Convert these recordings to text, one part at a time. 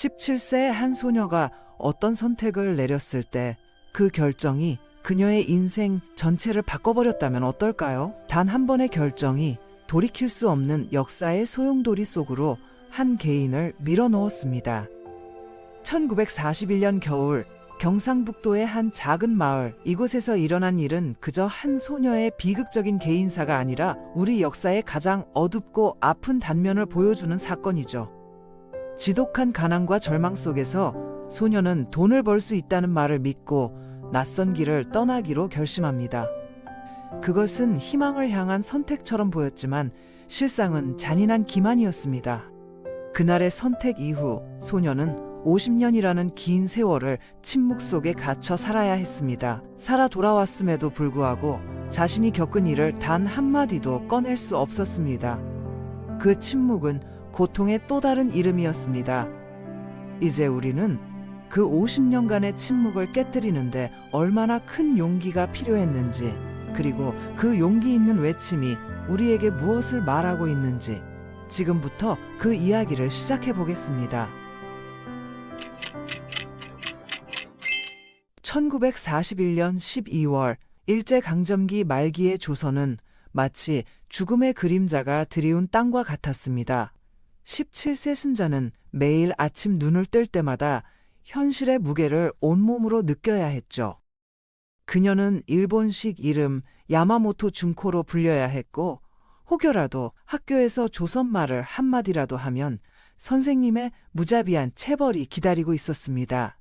17세의 한 소녀가 어떤 선택을 내렸을 때 그 결정이 그녀의 인생 전체를 바꿔버렸다면 어떨까요? 단 한 번의 결정이 돌이킬 수 없는 역사의 소용돌이 속으로 한 개인을 밀어넣었습니다. 1941년 겨울 경상북도의 한 작은 마을, 이곳에서 일어난 일은 그저 한 소녀의 비극적인 개인사가 아니라 우리 역사의 가장 어둡고 아픈 단면을 보여주는 사건이죠. 지독한 가난과 절망 속에서 소녀는 돈을 벌 수 있다는 말을 믿고 낯선 길을 떠나기로 결심합니다. 그것은 희망을 향한 선택처럼 보였지만 실상은 잔인한 기만이었습니다. 그날의 선택 이후 소녀는 50년이라는 긴 세월을 침묵 속에 갇혀 살아야 했습니다. 살아 돌아왔음에도 불구하고 자신이 겪은 일을 단 한마디도 꺼낼 수 없었습니다. 그 침묵은 고통의 또 다른 이름이었습니다. 이제 우리는 그 50년간의 침묵을 깨뜨리는데 얼마나 큰 용기가 필요했는지, 그리고 그 용기 있는 외침이 우리에게 무엇을 말하고 있는지 지금부터 그 이야기를 시작해 보겠습니다. 1941년 12월 일제강점기 말기의 조선은 마치 죽음의 그림자가 드리운 땅과 같았습니다. 17세 순자는 매일 아침 눈을 뜰 때마다 현실의 무게를 온몸으로 느껴야 했죠. 그녀는 일본식 이름 야마모토 준코로 불려야 했고, 혹여라도 학교에서 조선말을 한마디라도 하면 선생님의 무자비한 체벌이 기다리고 있었습니다.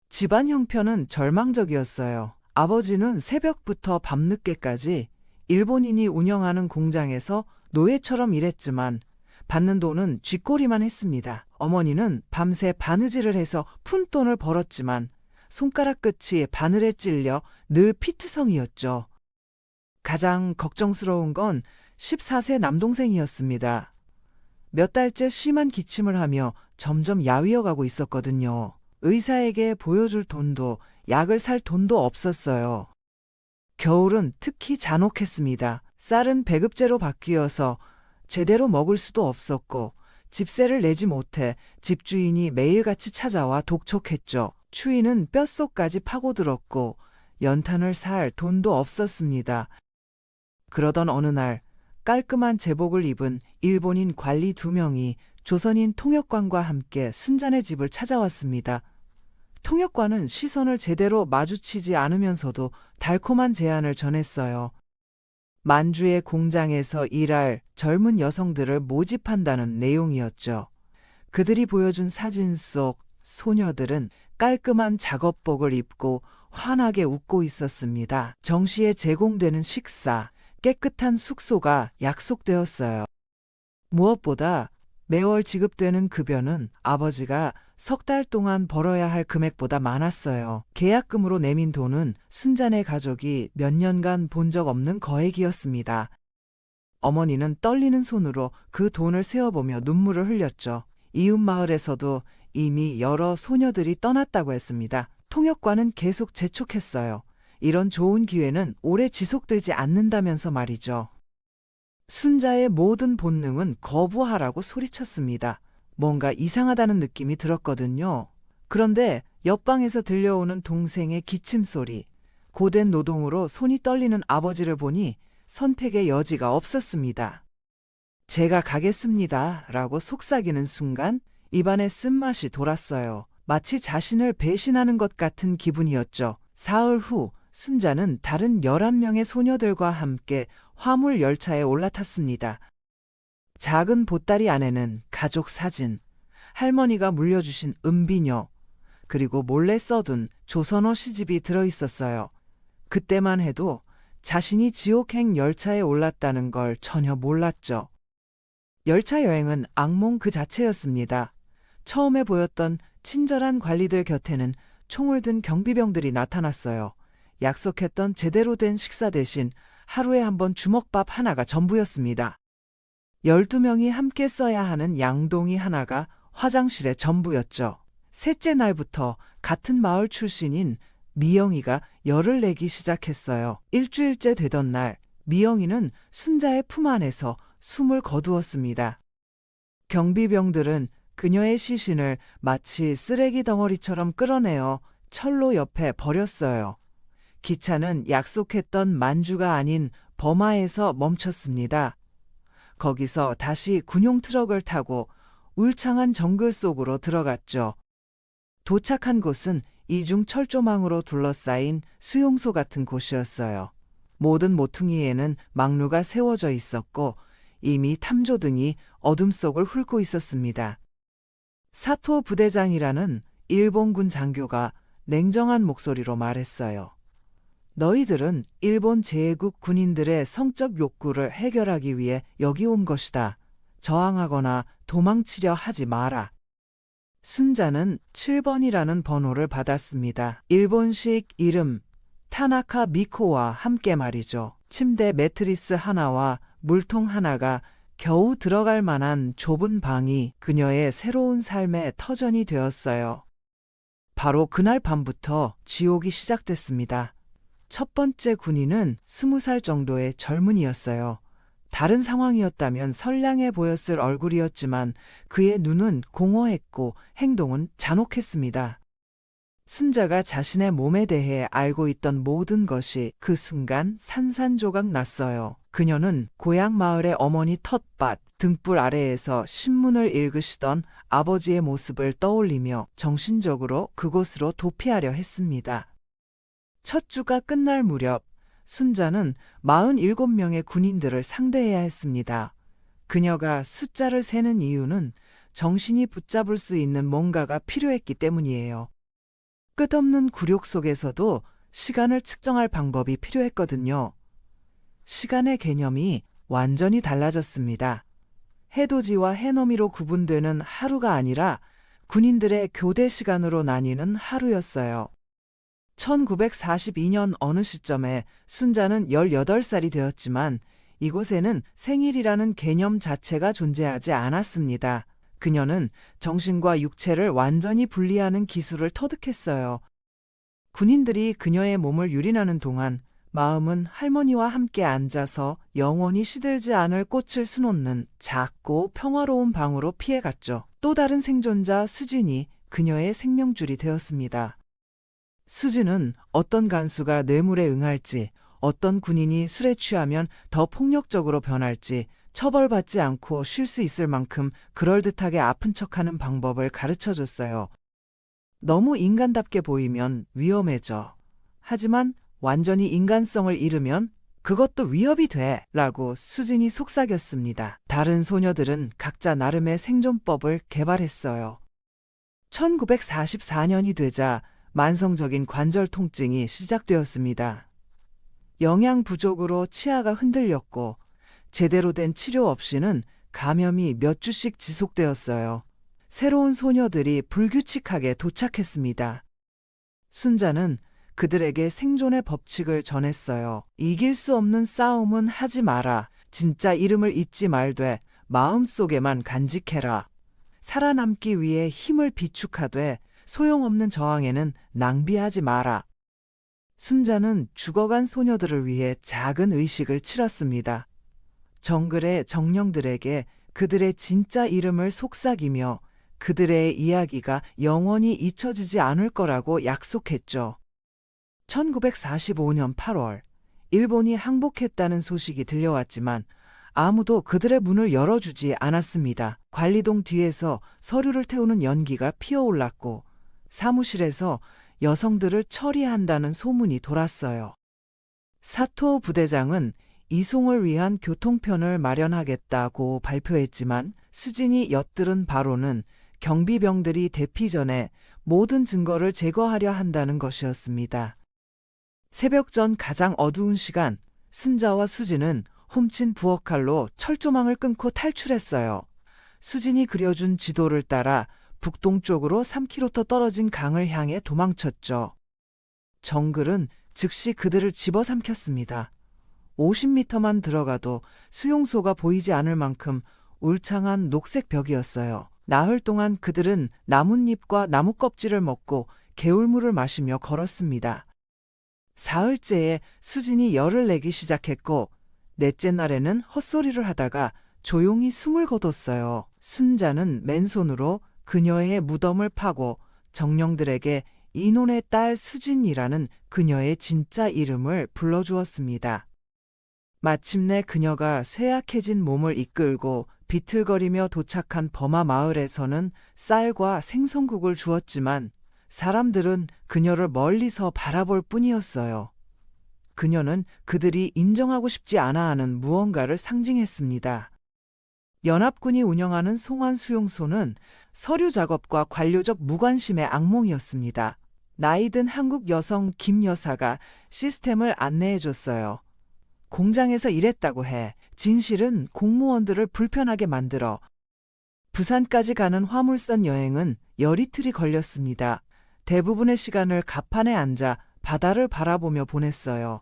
집안 형편은 절망적이었어요. 아버지는 새벽부터 밤늦게까지 일본인이 운영하는 공장에서 노예처럼 일했지만 받는 돈은 쥐꼬리만 했습니다. 어머니는 밤새 바느질을 해서 푼돈을 벌었지만 손가락 끝이 바늘에 찔려 늘 피투성이었죠. 가장 걱정스러운 건 14세 남동생이었습니다. 몇 달째 심한 기침을 하며 점점 야위어가고 있었거든요. 의사에게 보여줄 돈도 약을 살 돈도 없었어요. 겨울은 특히 잔혹했습니다. 쌀은 배급제로 바뀌어서 제대로 먹을 수도 없었고 집세를 내지 못해 집주인이 매일같이 찾아와 독촉했죠. 추위는 뼛속까지 파고들었고 연탄을 살 돈도 없었습니다. 그러던 어느 날 깔끔한 제복을 입은 일본인 관리 2명이 조선인 통역관과 함께 순잔의 집을 찾아왔습니다. 통역관은 시선을 제대로 마주치지 않으면서도 달콤한 제안을 전했어요. 만주의 공장에서 일할 젊은 여성들을 모집한다는 내용이었죠. 그들이 보여준 사진 속 소녀들은 깔끔한 작업복을 입고 환하게 웃고 있었습니다. 정시에 제공되는 식사, 깨끗한 숙소가 약속되었어요. 무엇보다 매월 지급되는 급여는 아버지가 석 달 동안 벌어야 할 금액보다 많았어요. 계약금으로 내민 돈은 순잔의 가족이 몇 년간 본 적 없는 거액이었습니다. 어머니는 떨리는 손으로 그 돈을 세어보며 눈물을 흘렸죠. 이웃 마을에서도 이미 여러 소녀들이 떠났다고 했습니다. 통역관은 계속 재촉했어요. 이런 좋은 기회는 오래 지속되지 않는다면서 말이죠. 순자의 모든 본능은 거부하라고 소리쳤습니다. 뭔가 이상하다는 느낌이 들었거든요. 그런데 옆방에서 들려오는 동생의 기침 소리, 고된 노동으로 손이 떨리는 아버지를 보니 선택의 여지가 없었습니다. 제가 가겠습니다. 라고 속삭이는 순간 입안에 쓴맛이 돌았어요. 마치 자신을 배신하는 것 같은 기분이었죠. 사흘 후 순자는 다른 11명의 소녀들과 함께 화물 열차에 올라탔습니다. 작은 보따리 안에는 가족 사진, 할머니가 물려주신 은비녀, 그리고 몰래 써둔 조선어 시집이 들어있었어요. 그때만 해도 자신이 지옥행 열차에 올랐다는 걸 전혀 몰랐죠. 열차 여행은 악몽 그 자체였습니다. 처음에 보였던 친절한 관리들 곁에는 총을 든 경비병들이 나타났어요. 약속했던 제대로 된 식사 대신 하루에 한 번 주먹밥 하나가 전부였습니다. 12명이 함께 써야 하는 양동이 하나가 화장실의 전부였죠. 셋째 날부터 같은 마을 출신인 미영이가 열을 내기 시작했어요. 일주일째 되던 날, 미영이는 순자의 품 안에서 숨을 거두었습니다. 경비병들은 그녀의 시신을 마치 쓰레기 덩어리처럼 끌어내어 철로 옆에 버렸어요. 기차는 약속했던 만주가 아닌 버마에서 멈췄습니다. 거기서 다시 군용 트럭을 타고 울창한 정글 속으로 들어갔죠. 도착한 곳은 이중 철조망으로 둘러싸인 수용소 같은 곳이었어요. 모든 모퉁이에는 망루가 세워져 있었고 이미 탐조등이 어둠 속을 훑고 있었습니다. 사토 부대장이라는 일본군 장교가 냉정한 목소리로 말했어요. 너희들은 일본 제국 군인들의 성적 욕구를 해결하기 위해 여기 온 것이다. 저항하거나 도망치려 하지 마라. 순자는 7번이라는 번호를 받았습니다. 일본식 이름 타나카 미코와 함께 말이죠. 침대 매트리스 하나와 물통 하나가 겨우 들어갈 만한 좁은 방이 그녀의 새로운 삶의 터전이 되었어요. 바로 그날 밤부터 지옥이 시작됐습니다. 첫 번째 군인은 20살 정도의 젊은이였어요. 다른 상황이었다면 선량해 보였을 얼굴이었지만 그의 눈은 공허했고 행동은 잔혹했습니다. 순자가 자신의 몸에 대해 알고 있던 모든 것이 그 순간 산산조각 났어요. 그녀는 고향 마을의 어머니 텃밭 등불 아래에서 신문을 읽으시던 아버지의 모습을 떠올리며 정신적으로 그곳으로 도피하려 했습니다. 첫 주가 끝날 무렵 순자는 47명의 군인들을 상대해야 했습니다. 그녀가 숫자를 세는 이유는 정신이 붙잡을 수 있는 뭔가가 필요했기 때문이에요. 끝없는 굴욕 속에서도 시간을 측정할 방법이 필요했거든요. 시간의 개념이 완전히 달라졌습니다. 해돋이와 해넘이로 구분되는 하루가 아니라 군인들의 교대 시간으로 나뉘는 하루였어요. 1942년 어느 시점에 순자는 18살이 되었지만 이곳에는 생일이라는 개념 자체가 존재하지 않았습니다. 그녀는 정신과 육체를 완전히 분리하는 기술을 터득했어요. 군인들이 그녀의 몸을 유린하는 동안 마음은 할머니와 함께 앉아서 영원히 시들지 않을 꽃을 수놓는 작고 평화로운 방으로 피해갔죠. 또 다른 생존자 수진이 그녀의 생명줄이 되었습니다. 수진은 어떤 간수가 뇌물에 응할지, 어떤 군인이 술에 취하면 더 폭력적으로 변할지 처벌받지 않고 쉴 수 있을 만큼 그럴듯하게 아픈 척하는 방법을 가르쳐줬어요. 너무 인간답게 보이면 위험해져. 하지만 완전히 인간성을 잃으면 그것도 위협이 돼 라고 수진이 속삭였습니다. 다른 소녀들은 각자 나름의 생존법을 개발했어요. 1944년이 되자 만성적인 관절 통증이 시작되었습니다. 영양 부족으로 치아가 흔들렸고 제대로 된 치료 없이는 감염이 몇 주씩 지속되었어요. 새로운 소녀들이 불규칙하게 도착했습니다. 순자는 그들에게 생존의 법칙을 전했어요. 이길 수 없는 싸움은 하지 마라. 진짜 이름을 잊지 말되 마음속에만 간직해라. 살아남기 위해 힘을 비축하되 소용없는 저항에는 낭비하지 마라. 순자는 죽어간 소녀들을 위해 작은 의식을 치렀습니다. 정글의 정령들에게 그들의 진짜 이름을 속삭이며 그들의 이야기가 영원히 잊혀지지 않을 거라고 약속했죠. 1945년 8월, 일본이 항복했다는 소식이 들려왔지만 아무도 그들의 문을 열어주지 않았습니다. 관리동 뒤에서 서류를 태우는 연기가 피어올랐고 사무실에서 여성들을 처리한다는 소문이 돌았어요. 사토 부대장은 이송을 위한 교통편을 마련하겠다고 발표했지만 수진이 엿들은 바로는 경비병들이 대피 전에 모든 증거를 제거하려 한다는 것이었습니다. 새벽 전 가장 어두운 시간, 순자와 수진은 훔친 부엌칼로 철조망을 끊고 탈출했어요. 수진이 그려준 지도를 따라 북동쪽으로 3km 떨어진 강을 향해 도망쳤죠. 정글은 즉시 그들을 집어삼켰습니다. 50m만 들어가도 수용소가 보이지 않을 만큼 울창한 녹색 벽이었어요. 나흘 동안 그들은 나뭇잎과 나무 껍질을 먹고 개울물을 마시며 걸었습니다. 사흘째에 수진이 열을 내기 시작했고 넷째 날에는 헛소리를 하다가 조용히 숨을 거뒀어요. 순자는 맨손으로 그녀의 무덤을 파고 정령들에게 인혼의 딸 수진이라는 그녀의 진짜 이름을 불러주었습니다. 마침내 그녀가 쇠약해진 몸을 이끌고 비틀거리며 도착한 버마 마을에서는 쌀과 생선국을 주었지만 사람들은 그녀를 멀리서 바라볼 뿐이었어요. 그녀는 그들이 인정하고 싶지 않아 하는 무언가를 상징했습니다. 연합군이 운영하는 송환 수용소는 서류 작업과 관료적 무관심의 악몽이었습니다. 나이든 한국 여성 김 여사가 시스템을 안내해줬어요. 공장에서 일했다고 해 진실은 공무원들을 불편하게 만들어 부산까지 가는 화물선 여행은 열이틀이 걸렸습니다. 대부분의 시간을 갑판에 앉아 바다를 바라보며 보냈어요.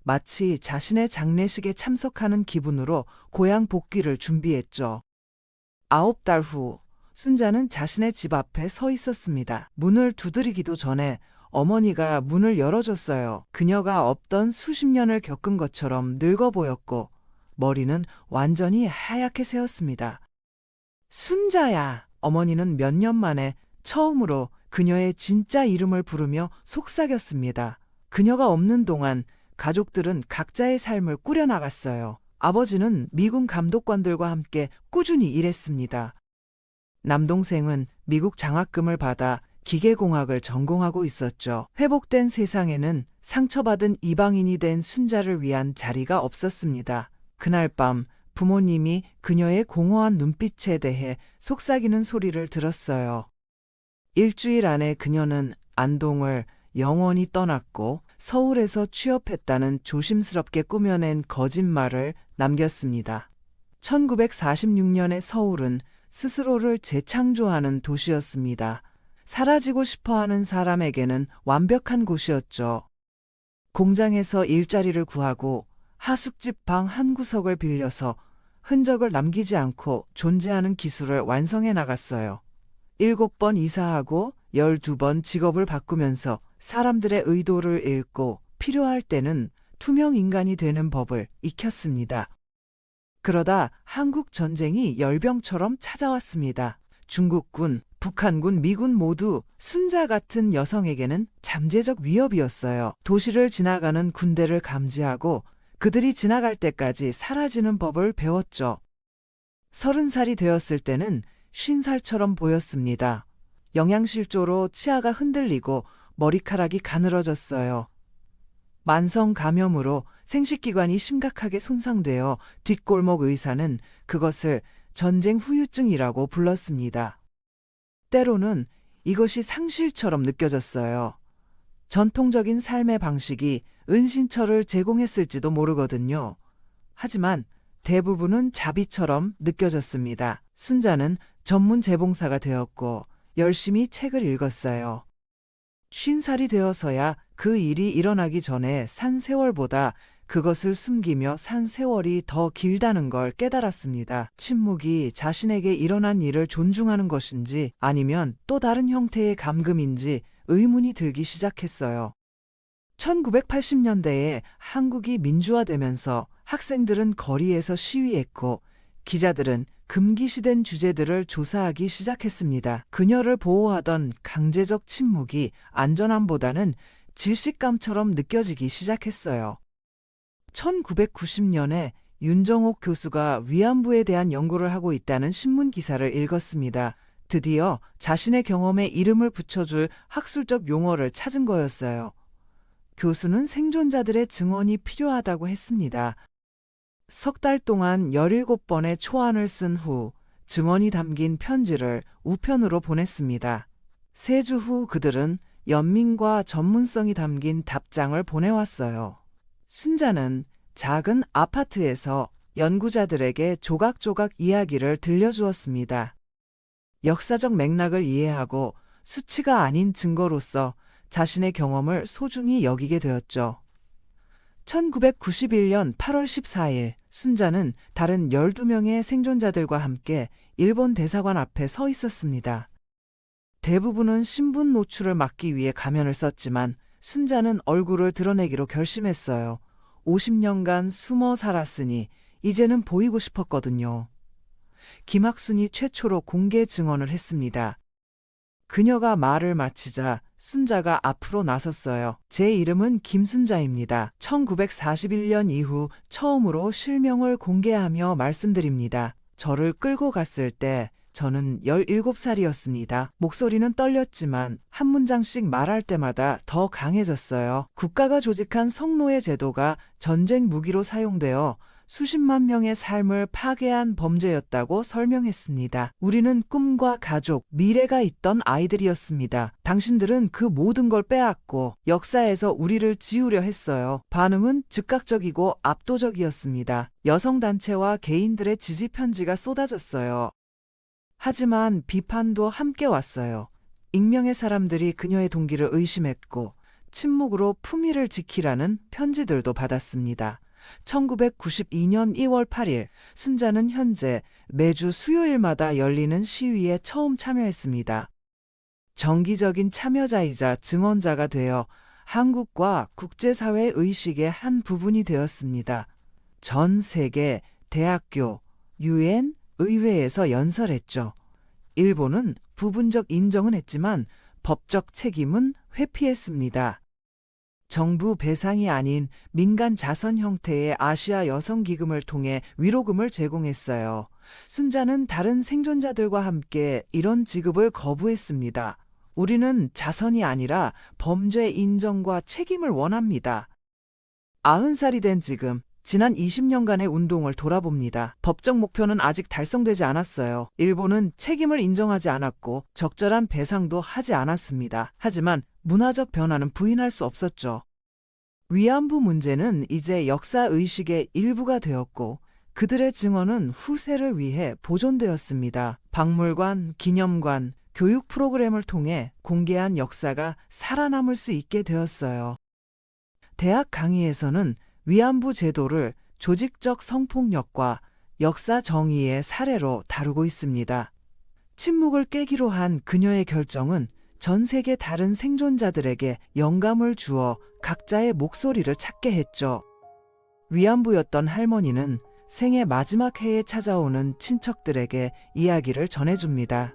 마치 자신의 장례식에 참석하는 기분으로 고향 복귀를 준비했죠. 9달 후 순자는 자신의 집 앞에 서 있었습니다. 문을 두드리기도 전에 어머니가 문을 열어줬어요. 그녀가 없던 수십 년을 겪은 것처럼 늙어 보였고 머리는 완전히 하얗게 새었습니다. 순자야! 어머니는 몇 년 만에 처음으로 그녀의 진짜 이름을 부르며 속삭였습니다. 그녀가 없는 동안 가족들은 각자의 삶을 꾸려나갔어요. 아버지는 미군 감독관들과 함께 꾸준히 일했습니다. 남동생은 미국 장학금을 받아 기계공학을 전공하고 있었죠. 회복된 세상에는 상처받은 이방인이 된 순자를 위한 자리가 없었습니다. 그날 밤 부모님이 그녀의 공허한 눈빛에 대해 속삭이는 소리를 들었어요. 일주일 안에 그녀는 안동을 영원히 떠났고 서울에서 취업했다는 조심스럽게 꾸며낸 거짓말을 남겼습니다. 1946년의 서울은 스스로를 재창조하는 도시였습니다. 사라지고 싶어하는 사람에게는 완벽한 곳이었죠. 공장에서 일자리를 구하고 하숙집 방 한 구석을 빌려서 흔적을 남기지 않고 존재하는 기술을 완성해 나갔어요. 7번 이사하고 12번 직업을 바꾸면서 사람들의 의도를 읽고 필요할 때는 투명 인간이 되는 법을 익혔습니다. 그러다 한국 전쟁이 열병처럼 찾아왔습니다. 중국군, 북한군, 미군 모두 순자 같은 여성에게는 잠재적 위협이었어요. 도시를 지나가는 군대를 감지하고 그들이 지나갈 때까지 사라지는 법을 배웠죠. 30살이 되었을 때는 50살처럼 보였습니다. 영양실조로 치아가 흔들리고 머리카락이 가늘어졌어요. 만성 감염으로 생식기관이 심각하게 손상되어 뒷골목 의사는 그것을 전쟁 후유증이라고 불렀습니다. 때로는 이것이 상실처럼 느껴졌어요. 전통적인 삶의 방식이 은신처를 제공했을지도 모르거든요. 하지만 대부분은 자비처럼 느껴졌습니다. 순자는 전문 재봉사가 되었고 열심히 책을 읽었어요. 50살이 되어서야 그 일이 일어나기 전에 산 세월보다 그것을 숨기며 산 세월이 더 길다는 걸 깨달았습니다. 침묵이 자신에게 일어난 일을 존중하는 것인지 아니면 또 다른 형태의 감금인지 의문이 들기 시작했어요. 1980년대에 한국이 민주화되면서 학생들은 거리에서 시위했고 기자들은 금기시된 주제들을 조사하기 시작했습니다. 그녀를 보호하던 강제적 침묵이 안전함보다는 질식감처럼 느껴지기 시작했어요. 1990년에 윤정옥 교수가 위안부에 대한 연구를 하고 있다는 신문 기사를 읽었습니다. 드디어 자신의 경험에 이름을 붙여줄 학술적 용어를 찾은 거였어요. 교수는 생존자들의 증언이 필요하다고 했습니다. 석 달 동안 17번의 초안을 쓴 후 증언이 담긴 편지를 우편으로 보냈습니다. 3주 후 그들은 연민과 전문성이 담긴 답장을 보내왔어요. 순자는 작은 아파트에서 연구자들에게 조각조각 이야기를 들려주었습니다. 역사적 맥락을 이해하고 수치가 아닌 증거로서 자신의 경험을 소중히 여기게 되었죠. 1991년 8월 14일 순자는 다른 12명의 생존자들과 함께 일본 대사관 앞에 서 있었습니다. 대부분은 신분 노출을 막기 위해 가면을 썼지만 순자는 얼굴을 드러내기로 결심했어요. 50년간 숨어 살았으니 이제는 보이고 싶었거든요. 김학순이 최초로 공개 증언을 했습니다. 그녀가 말을 마치자 순자가 앞으로 나섰어요. 제 이름은 김순자입니다. 1941년 이후 처음으로 실명을 공개하며 말씀드립니다. 저를 끌고 갔을 때 저는 17살이었습니다. 목소리는 떨렸지만 한 문장씩 말할 때마다 더 강해졌어요. 국가가 조직한 성노예 제도가 전쟁 무기로 사용되어 수십만 명의 삶을 파괴한 범죄였다고 설명했습니다. 우리는 꿈과 가족, 미래가 있던 아이들이었습니다. 당신들은 그 모든 걸 빼앗고 역사에서 우리를 지우려 했어요. 반응은 즉각적이고 압도적이었습니다. 여성단체와 개인들의 지지 편지가 쏟아졌어요. 하지만 비판도 함께 왔어요. 익명의 사람들이 그녀의 동기를 의심했고 침묵으로 품위를 지키라는 편지들도 받았습니다. 1992년 2월 8일 순자는 현재 매주 수요일마다 열리는 시위에 처음 참여했습니다. 정기적인 참여자이자 증언자가 되어 한국과 국제사회 의식의 한 부분이 되었습니다. 전 세계 대학교, UN, 의회에서 연설했죠. 일본은 부분적 인정은 했지만 법적 책임은 회피했습니다. 정부 배상이 아닌 민간 자선 형태의 아시아 여성기금을 통해 위로금을 제공했어요. 순자는 다른 생존자들과 함께 이런 지급을 거부했습니다. 우리는 자선이 아니라 범죄 인정과 책임을 원합니다. 90살이 된 지금 지난 20년간의 운동을 돌아봅니다. 법적 목표는 아직 달성되지 않았어요. 일본은 책임을 인정하지 않았고 적절한 배상도 하지 않았습니다. 하지만 문화적 변화는 부인할 수 없었죠. 위안부 문제는 이제 역사의식의 일부가 되었고 그들의 증언은 후세를 위해 보존되었습니다. 박물관, 기념관, 교육 프로그램을 통해 공개한 역사가 살아남을 수 있게 되었어요. 대학 강의에서는 위안부 제도를 조직적 성폭력과 역사 정의의 사례로 다루고 있습니다. 침묵을 깨기로 한 그녀의 결정은 전 세계 다른 생존자들에게 영감을 주어 각자의 목소리를 찾게 했죠. 위안부였던 할머니는 생애 마지막 해에 찾아오는 친척들에게 이야기를 전해줍니다.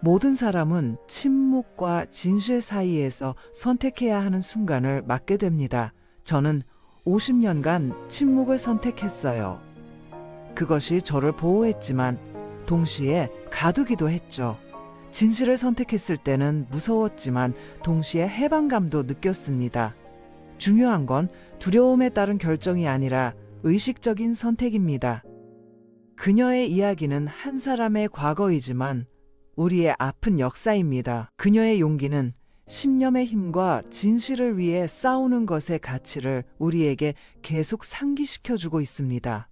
모든 사람은 침묵과 진실 사이에서 선택해야 하는 순간을 맞게 됩니다. 저는 50년간 침묵을 선택했어요. 그것이 저를 보호했지만 동시에 가두기도 했죠. 진실을 선택했을 때는 무서웠지만 동시에 해방감도 느꼈습니다. 중요한 건 두려움에 따른 결정이 아니라 의식적인 선택입니다. 그녀의 이야기는 한 사람의 과거이지만 우리의 아픈 역사입니다. 그녀의 용기는 신념의 힘과 진실을 위해 싸우는 것의 가치를 우리에게 계속 상기시켜주고 있습니다.